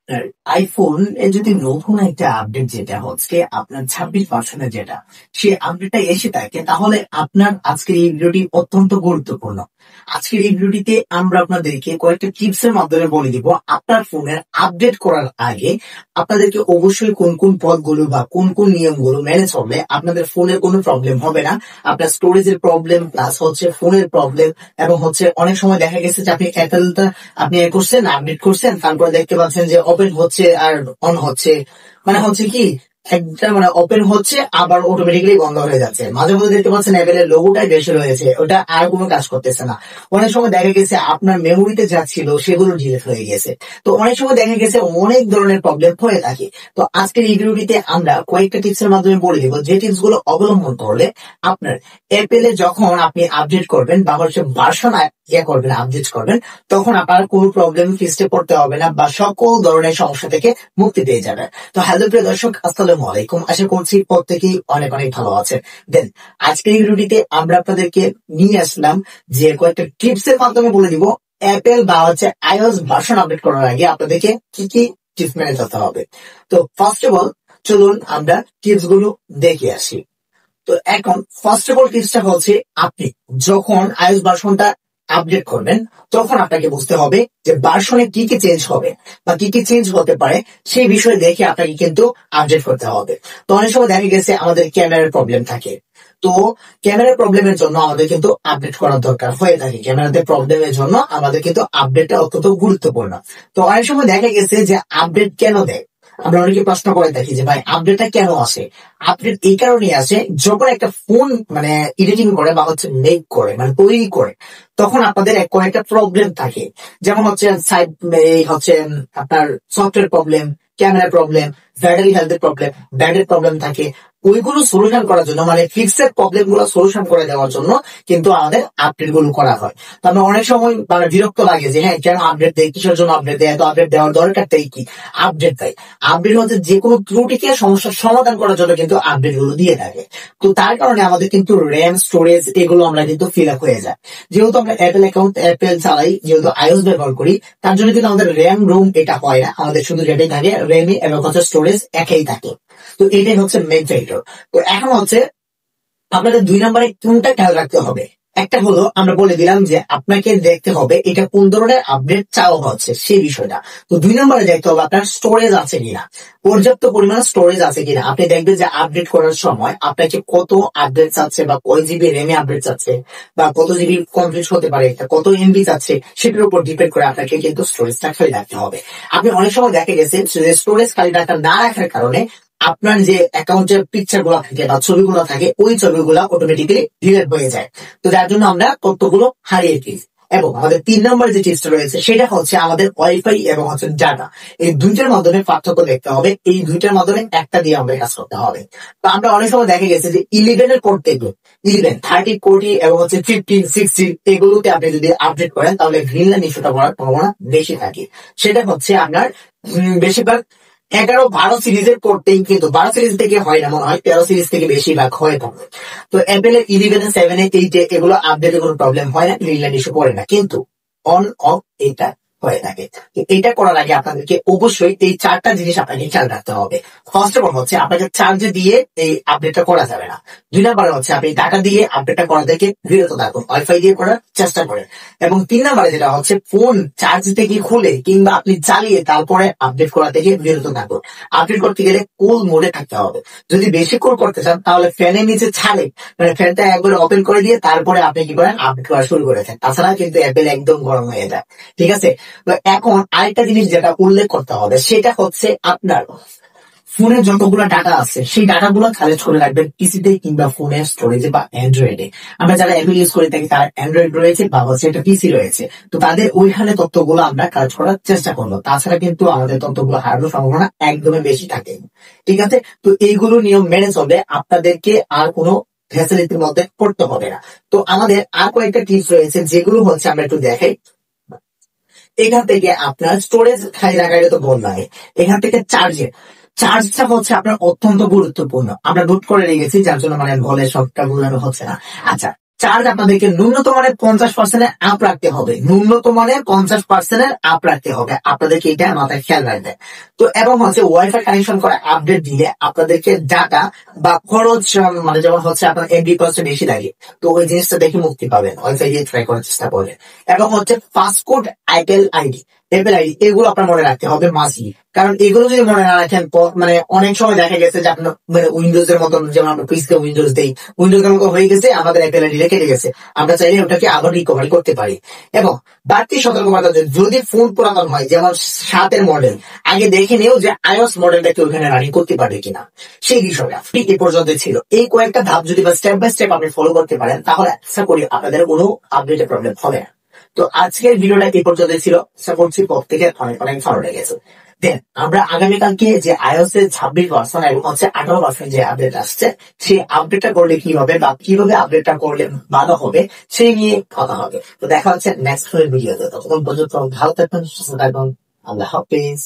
আপনার আইফোন এ যদি নতুন একটা আপডেট যেটা হচ্ছে আপনার 26 ভার্সনের যেটা সেই আপডেটটা এসে থাকে, তাহলে আপনার আজকের এই ভিডিওটি অত্যন্ত গুরুত্বপূর্ণ। আজকের এই ভিডিওটিতে আমরা আপনাদেরকে কয়েকটা টিপস এর মাধ্যমে বলে দিব আপনার ফোনের আপডেট করার আগে আপনাদেরকে অবশ্যই কোন কোন পথগুলো বা কোন কোন নিয়মগুলো মেনে চললে আপনাদের ফোনের কোনো প্রবলেম হবে না। আপনার স্টোরেজের প্রবলেম প্লাস হচ্ছে ফোনের প্রবলেম, এবং হচ্ছে অনেক সময় দেখা গেছে যে আপনি অ্যাপেলটা আপনি করছেন, আপডেট করছেন, তারপরে দেখতে পাচ্ছেন যে ওপেন হচ্ছে আর অন হচ্ছে, মানে হচ্ছে কি একটা মানে ওপেন হচ্ছে আবার অটোমেটিক্যালি বন্ধ হয়ে যাচ্ছে। মাঝে মধ্যে দেখতে পাচ্ছেন অ্যাপেলের লোগোটাই বেশি রয়েছে, ওটা আর কোনো কাজ করতেছে না। অনেক সময় দেখা গেছে আপনার মেমোরিতে যা ছিল সেগুলো ডিলিট হয়ে গেছে। তো অনেক সময় দেখা গেছে অনেক ধরনের প্রবলেম হয়ে থাকে। তো আজকের এই ভিডিওটিতে আমরা কয়েকটা টিপস এর মাধ্যমে বলে দিব যে টিপস গুলো অবলম্বন করলে আপনার অ্যাপেলে যখন আপনি আপডেট করবেন বা হচ্ছে ভার্সন করবেন, আপডেট করবেন, তখন আপনার কোনো প্রবলেম ফেসে পড়তে হবে না বা সকল ধরনের সমস্যা থেকে মুক্তি পেয়ে যাবেন। তো হ্যালো প্রিয় দর্শক, আসসালামু আলাইকুম। আশা করছি প্রত্যেকেই অনেক অনেক ভালো আছে। দেন আজকের এই ভিডিওটিতে আমরা আপনাদেরকে নিয়ে আসলাম যে কয়েকটা টিপস এর মাধ্যমে বলে দিব অ্যাপেল বা হচ্ছে আইওএস ভার্সন আপডেট করার আগে আপনাদেরকে কি কি টিপস মেনে চলতে হবে। তো ফার্স্ট অফ অল চলুন আমরা টিপস গুলো দেখে আসি। তো এখন ফার্স্ট অফ অল টিপসটা হচ্ছে আপনি যখন আইওএস ভার্সনটা আপডেট করবেন তখন আপনাকে বুঝতে হবে যে ভার্সনে কি কি চেঞ্জ হবে বা কি কি চেঞ্জ হতে পারে সেই বিষয়ে দেখে আপনাকে কিন্তু আপডেট করতে হবে। তো অনেক সময় দেখা গেছে আমাদের ক্যামেরার প্রবলেম থাকে, তো ক্যামেরার প্রবলেমের জন্য আমাদের কিন্তু আপডেট করার দরকার হয়ে থাকে। ক্যামেরাতে প্রবলেমের জন্য আমাদের কিন্তু আপডেটটা অত্যন্ত গুরুত্বপূর্ণ। তো অনেক সময় দেখা গেছে যে আপডেট কেন দেয়, আমরা অনেকে প্রশ্ন করে থাকি যে ভাই আপডেটটা কেন আসে। আপডেট এই কারণেই আসে যখন একটা ফোন মানে এডিটিং করে বা হচ্ছে মেক করে মানে তৈরি করে, তখন আপনাদের কয়েকটা প্রবলেম থাকে। যেমন হচ্ছে সাইড হচ্ছে আপনার software problem, camera problem, battery হেলথের প্রবলেম, ব্যাটারি প্রবলেম থাকে। ওইগুলো সলিউশন করার জন্য মানে ফিক্সড প্রবলেম গুলো সলিউশন করে দেওয়ার জন্য কিন্তু আমাদের আপডেট গুলো করা হয়। তো আমরা অনেক সময় মানে বিরক্ত লাগে যে হ্যাঁ কেন আপডেট দেয়, কিসের জন্য আপডেট দেয়, এত আপডেট দেওয়ার দরকারটাই কি। আপডেট দেয়, আপডেট হচ্ছে যে কোনো ত্রুটিকে সমস্যার সমাধান করার জন্য কিন্তু আপডেট গুলো দিয়ে থাকে। তো তার কারণে আমাদের কিন্তু র্যাম স্টোরেজ এগুলো আমরা কিন্তু ফিল আপ হয়ে যায়। যেহেতু আমরা অ্যাপেল অ্যাকাউন্ট অ্যাপেল চালাই, যেহেতু আইওএস ব্যবহার করি, তার জন্য কিন্তু আমাদের র্যাম রোম এটা হয় না, আমাদের শুধু যেটাই থাকে র্যামই এবং হচ্ছে স্টোরেজ একই থাকে। তো এটাই হচ্ছে মেন ফ্যাক্টর। তো এখন হচ্ছে আপনাদের 2 নম্বরে কোনটা খেয়াল রাখতে হবে। একটা হলো আমরা বলে দিলাম যে আপনাকে দেখতে হবে এটা কোন ধরনের আপডেট চাওয়া হচ্ছে সেই বিষয়টা। তো 2 নম্বরে দেখতে হবে আপনার স্টোরেজ আছে কিনা, পর্যাপ্ত পরিমাণ স্টোরেজ আছে কিনা। আপনি দেখবেন যে আপডেট করার সময় আপনাকে কত আপডেট চাচ্ছে বা কয় জিবি র্যামে আপডেট চাচ্ছে বা কত জিবি কমপ্লিট হতে পারে, কত এমবি চাচ্ছে, সেটার উপর ডিপেন্ড করে আপনাকে কিন্তু স্টোরেজটা খালি রাখতে হবে। আপনি অনেক সময় দেখা গেছে স্টোরেজ খালি রাখা না রাখার কারণে আপনার যে অ্যাকাউন্টের পিকচার গুলা থাকে বা ছবিগুলো থাকে ওই ছবিগুলা অটোমেটিক্যালি ডিলিট হয়ে যায়। তো যার জন্য আমরা তথ্যগুলো হারিয়ে ফেলি। এবং আমাদের 3 নম্বর যে টিপসটা রয়েছে সেটা হচ্ছে আমাদের ওয়াইফাই এবং হচ্ছে ডাটা, এই দুইটার মাধ্যমে পার্থক্য দেখতে হবে। এই দুইটার মাধ্যমে একটা দিয়ে আমাদের কাজ করতে হবে। তো আমরা অনেক সময় দেখা গেছে যে 11-এর পর থেকে 11, 30, 40 এবং হচ্ছে 15, 16 এগুলোতে আপনি যদি আপডেট করেন তাহলে গ্রিন লাইন ইস্যুটা করার সম্ভাবনা বেশি থাকে। সেটা হচ্ছে আপনার বেশিরভাগ 11-12 সিরিজের পড়তেই, কিন্তু 12 সিরিজ থেকে হয় না, মনে হয় 13 সিরিজ থেকে বেশিরভাগ হয়ে থাকে। তো অ্যাপেলের 11, 7, 8 এগুলো আপডেটে কোনো প্রবলেম হয় না, গ্রিন লাইন ইস্যু পড়ে না, কিন্তু অন অফ এটা হয়ে থাকে। তো এটা করার আগে আপনাদেরকে অবশ্যই এই 4টা জিনিস আপনাকে খেয়াল রাখতে হবে। ফার্স্ট অফ অল হচ্ছে আপনাকে চার্জে দিয়ে এই আপডেটটা করা যাবে না। 2 নম্বরে হচ্ছে আপনি টাকা দিয়ে আপডেটটা করা থেকে বিরত থাকুন, ওয়াইফাই দিয়ে করার চেষ্টা করেন। এবং 3 নম্বরে যেটা হচ্ছে ফোন চার্জ থেকে খুলে কিংবা আপনি চালিয়ে তারপরে আপডেট করা থেকে বিরত থাকুন। আপডেট করতে গেলে কুল মোডে থাকতে হবে। যদি বেশি কুল করতে চান তাহলে ফ্যানের নিচে ছাড়ে মানে ফ্যানটা একবার ওপেন করে দিয়ে তারপরে আপনি কি করেন আপডেট করা শুরু করেছেন, তাছাড়া কিন্তু অ্যাপেল একদম গরম হয়ে যায়। ঠিক আছে। তো এখন আরেকটা জিনিস যেটা উল্লেখ করতে হবে সেটা হচ্ছে আপনার ফোনের যতগুলো ডাটা আছে সেই ডাটাগুলো কালেক্ট করে রাখবেন পিসিতে কিংবা ফোনের স্টোরেজে বা অ্যান্ড্রয়েডে। আমরা যারা অ্যাপেল ইউজ করে থাকি তারা অ্যান্ড্রয়েড রয়েছে বা হচ্ছে একটা পিসি রয়েছে, তো তাদের ওইখানে তথ্যগুলো আমরা কালেক্ট করার চেষ্টা করবো। তাছাড়া কিন্তু আমাদের তথ্যগুলো হারানোর সম্ভাবনা একদমই বেশি থাকে। ঠিক আছে। তো এইগুলো নিয়ম মেনে চলবে, আপনাদেরকে আর কোনো ফ্যাসিলিটির মধ্যে পড়তে হবে না। তো আমাদের আর কয়েকটা টিপস রয়েছে যেগুলো হচ্ছে আমরা একটু দেখাই। এখান থেকে আপনার স্টোরেজ খালি রাখাটা তো বললাম, এখান থেকে চার্জটা হচ্ছে আপনার অত্যন্ত গুরুত্বপূর্ণ। আমরা নোট করে রেখেছি যার জন্য মানে বলে সবটা বোঝানো হচ্ছে না। আচ্ছা, চার্জ আপনাদেরকে ন্যূনতম 50% আপ রাখতে হবে, ন্যূনতম 50% আপ রাখতে হবে, আপনাদেরকে এটা মাথায় খেয়াল রাখবে। তো এবং ওয়াইফাই কানেকশন করে আপডেট দিলে আপনাদেরকে ডাটা বা খরচ যেমন আপনার এমবি কস্ট বেশি লাগে, তো ওই জিনিসটা দেখে মুক্তি পাবেন, ওয়াইফাই দিয়ে ট্রাই করার চেষ্টা করবেন। এবং পাসকোড, অ্যাপেল আইডি, এগুলো আপনার মনে রাখতে হবে মাসলি, কারণ এগুলো যদি মনে না রাখেন অনেক সময় দেখা গেছে যে আপনার উইন্ডোজ এর মতন, যেমন আমরা পিসিতে উইন্ডোজ দেই, উইন্ডোজ এর মতো হয়ে গেছে, আমাদের অ্যাপেল আইডিটা কেটে গেছে, আমরা চাইলে ওটাকে আবার রিকভারি করতে পারি। এবং বাড়তি সতর্কতা, যদি ফোন পুরাতন হয়, যেমন 7 মডেল, আগে দেখে নিও যে আইওএস মডেলটাকে ওখানে রানিং করতে পারবে কিনা, সেই বিষয়টা এ পর্যন্ত ছিল। এই কয়েকটা ধাপ যদি বা স্টেপ বাই স্টেপ আপনি ফলো করতে পারেন, তাহলে আশা করি আপনাদের কোনো আপডেটের প্রবলেম হবে না। তো আজকের ভিডিওটা এই পর্যন্ত ছিল, আশা করছি প্রত্যেকে অনেক অনেক ভালো লেগেছে। দেন আমরা আগামীকালকে যে iOS এর 26 এবং 18 যে আপডেট আসছে, সেই আপডেটটা করলে কি হবে বা কিভাবে আপডেটটা করলে ভালো হবে, সেই নিয়ে কথা হবে। তো দেখা হচ্ছে নেক্সট ভিডিওতে। ততক্ষণ পর্যন্ত ভালো থাকবেন, সুস্থ থাকবেন। আল্লাহ হাফেজ।